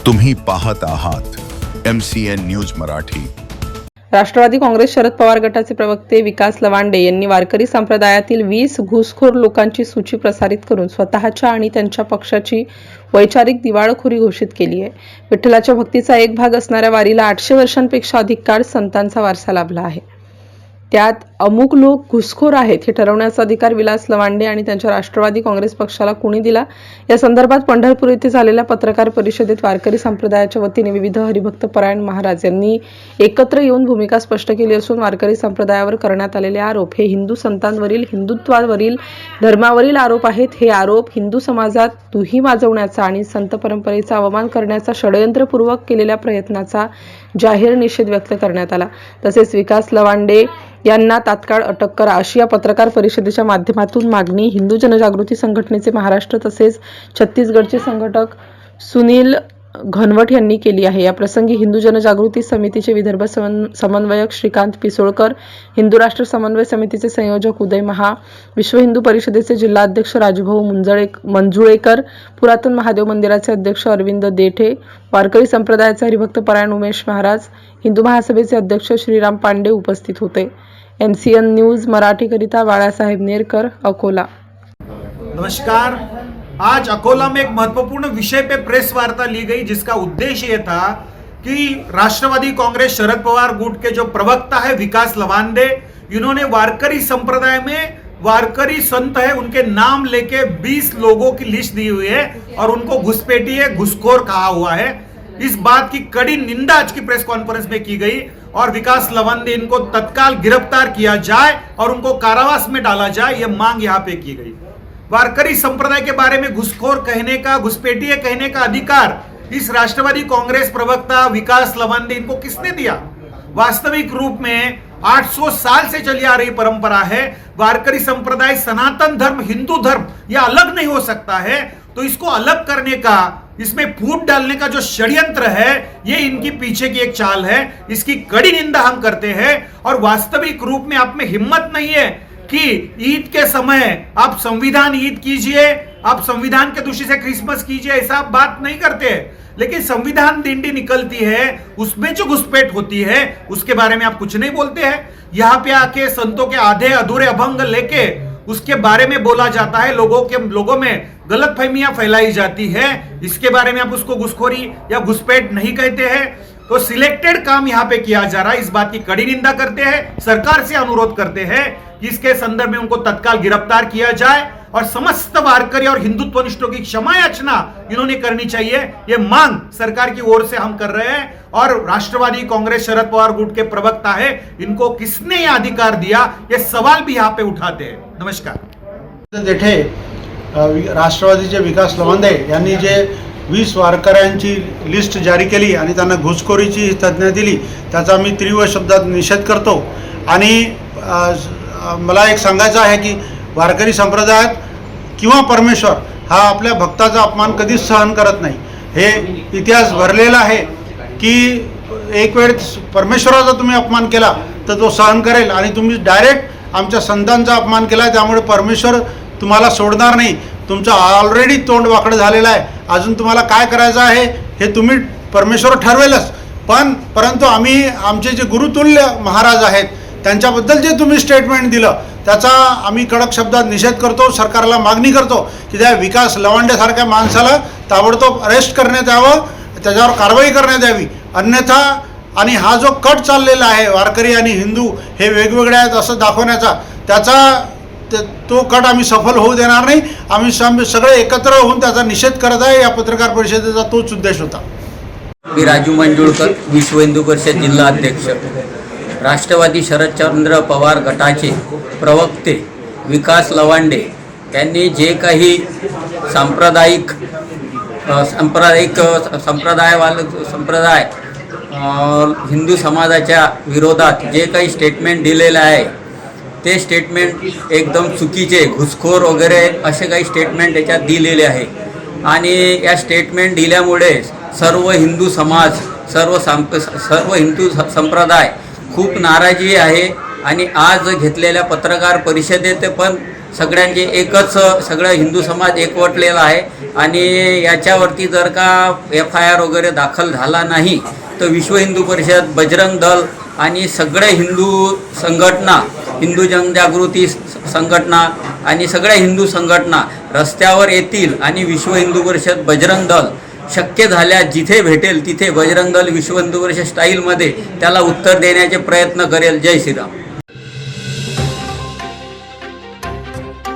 तुम्ही पाहत आहात MCN न्यूज मराठी। राष्ट्रवादी काँग्रेस शरद पवार गटाचे प्रवक्ते विकास लवांडे यांनी वारकरी संप्रदायातील 20 घुसखोर लोकांची सूची प्रसारित करून स्वतःच्या आणि त्यांच्या पक्षाची वैचारिक दिवाळखोरी घोषित केली आहे। विठ्ठलाच्या भक्तीचा एक भाग असणाऱ्या वारीला 800 वर्षांपेक्षा अधिक काळ संतांचा वारसा लाभला आहे। त्यात अमुक लोक घुसखोर आहेत हे ठरवण्याचा अधिकार विलास लवांडे आणि त्यांच्या राष्ट्रवादी काँग्रेस पक्षाला कोणी दिला? या संदर्भात पंढरपूर येथे झालेल्या पत्रकार परिषदेत वारकरी संप्रदायाच्या वतीने विविध हरिभक्त परायण महाराज यांनी एकत्र येऊन भूमिका स्पष्ट केली असून वारकरी संप्रदायावर करण्यात आलेले आरोप हे हिंदू संतांवरील, हिंदुत्वावरील, धर्मावरील आरोप आहेत। हे आरोप हिंदू समाजात दुही माजवण्याचा आणि संत परंपरेचा अवमान करण्याचा षडयंत्रपूर्वक केलेल्या प्रयत्नाचा जाहीर निषेध व्यक्त करण्यात आला। तसेच विकास लवांडे यांना तात्काळ अटक करा अशी या पत्रकार परिषदेच्या माध्यमातून मागणी हिंदू जनजागृती संघटनेचे महाराष्ट्र तसेच छत्तीसगडचे संघटक सुनील घनवट यांनी केली आहे। या प्रसंगी हिंदू जनजागृती समितीचे विदर्भ समन्वयक श्रीकांत पिसोळकर, हिंदू राष्ट्र समन्वय समितीचे संयोजक उदय महा, विश्व हिंदू परिषदेचे जिल्हाध्यक्ष राजभाऊ मंजुळेकर, पुरातन महादेव मंदिराचे अध्यक्ष अरविंद देठे, वारकरी संप्रदायाचे हरिभक्त परायण उमेश महाराज, हिंदू महासभेचे अध्यक्ष श्रीराम पांडे उपस्थित होते। MCN न्यूज मराठी करिता बाळासाहेब नेरकर, अकोला। नमस्कार। आज अकोला में एक महत्वपूर्ण विषय पे प्रेस वार्ता ली गई जिसका उद्देश्य ये था कि राष्ट्रवादी कांग्रेस शरद पवार गुट के जो प्रवक्ता है विकास लवांडे, इन्होंने वारकरी संप्रदाय में वारकरी संत है उनके नाम लेके 20 लोगों की लिस्ट दी हुई है और उनको घुसपैठिए, घुसखोर कहा हुआ है। इस बात की कड़ी निंदा आज की प्रेस कॉन्फ्रेंस में की गई और विकास लवांडे इनको तत्काल गिरफ्तार किया जाए और उनको कारावास में डाला जाए, यह मांग यहाँ पे की गई। वारकरी संप्रदाय के बारे में घुसखोर कहने का, घुसपैठिए कहने का अधिकार इस राष्ट्रवादी कांग्रेस प्रवक्ता विकास लवांडे इनको किसने दिया? वास्तविक रूप में 800 साल से चली आ रही परंपरा है। वारकरी संप्रदाय सनातन धर्म, हिंदू धर्म यह अलग नहीं हो सकता है, तो इसको अलग करने का, इसमें फूट डालने का जो षड्यंत्र है ये इनकी पीछे की एक चाल है। इसकी कड़ी निंदा हम करते हैं और वास्तविक रूप में आप में हिम्मत नहीं है कि ईद के समय आप संविधान ईद कीजिए, आप संविधान के दृष्टि से क्रिसमस कीजिए, ऐसा आप बात नहीं करते। लेकिन संविधान दिंडी निकलती है, उसमें जो घुसपैठ होती है उसके बारे में आप कुछ नहीं बोलते हैं। यहाँ पे आके संतों के आधे अधूरे अभंग लेके उसके बारे में बोला जाता है, लोगों में गलतफहमियां फैलाई जाती है। इसके बारे में आप उसको घुसखोरी या घुसपैठ नहीं कहते हैं। तो सिलेक्टेड काम यहाँ पे किया जा रहा है, इस बात की कड़ी निंदा करते हैं। सरकार से अनुरोध करते हैं कि इसके संदर्भ में उनको तत्काल गिरफ्तार किया जाए और समस्त वारकरी और हिंदुत्वनिष्ठों की क्षमा याचना इन्होंने करनी चाहिए। ये मांग सरकार की ओर से हम कर रहे हैं और राष्ट्रवादी कांग्रेस शरद पवार गुट के प्रवक्ता है, इनको किसने ये अधिकार दिया, ये सवाल भी यहाँ पे उठाते हैं। नमस्कार। देठे राष्ट्रवादीचे विकास लवांडे यांनी जे 20 वारकऱ्यांची लिस्ट जारी केली आणि त्यांना घुसखोरीची तज्ञ दिली त्याचा मी तीव्र शब्दात निषेध करतो। आणि मला एक सांगायचं आहे की वारकरी संप्रदायात किंवा परमेश्वर हा आपल्या भक्ताचा अपमान कधीच सहन करत नाही। हे इतिहास भरलेला आहे की एक वेळ परमेश्वराचा तुम्ही अपमान केला तर तो सहन करेल आणि तुम्ही डायरेक्ट आमच्या संतांचा अपमान केला, त्यामुळे परमेश्वर तुम्हाला सोडणार नाही। तुमचं ऑलरेडी तोंड वाकडं झालेलं आहे, अजून तुम्हाला काय करायचं आहे हे तुम्ही परमेश्वर ठरवेलच। परंतु आम्ही आमचे जे गुरुतुल्य महाराज आहेत त्यांच्याबद्दल जे तुम्ही स्टेटमेंट दिलं त्याचा आम्ही कडक शब्दात निषेध करतो। सरकारला मागणी करतो की त्या विकास लवांडेसारख्या माणसाला ताबडतोब अरेस्ट करण्यात यावं, त्याच्यावर कारवाई करण्यात यावी। अन्यथा आणि हा जो कट चाललेला आहे वारकरी आणि हिंदू हे वेगवेगळे आहेत असं दाखवण्याचा, त्याचा तो कट आम्ही सफल होऊ देणार नाही। आम्ही सगळे एकत्र होऊन त्याचा निषेध करत आहे। या पत्रकार परिषदेचा तोच उद्देश होता। मी राजू मंजुळकर, विश्व हिंदू परिषद जिल्हा अध्यक्ष, राष्ट्रवादी शरदचंद्र पवार गटाचे प्रवक्ते विकास लवांडे यांनी जे काही संप्रदाय हिंदू समाजाच्या विरोधात जे काही स्टेटमेंट दिलेलं आहे ते स्टेटमेंट एकदम चुकीचे, घुसखोर वगैरे असे काही स्टेटमेंट त्याच्यात दिलेले आहे। आणि या स्टेटमेंट दिल्यामुळे सर्व हिंदू समाज, सर्व हिंदू संप्रदाय खूप नाराजी आहे। आणि आज घेतलेल्या पत्रकार परिषदेत पण सगळ्यांचे एकच सगळं हिंदू समाज एकवटलेला आहे आणि याच्यावरती जर का FIR वगैरे दाखल झाला नाही तर विश्व हिंदू परिषद, बजरंग दल आणि सगळ्या हिंदू संघटना, हिंदू जनजागृती संघटना आणि सगळ्या हिंदू संघटना रस्त्यावर येतील आणि विश्व हिंदू परिषद, बजरंग दल शक्य झाल्यास जिथे भेटेल तिथे बजरंग दल विश्व हिंदू परिषद स्टाईलमध्ये त्याला उत्तर देण्याचे प्रयत्न करेल. जय श्रीराम.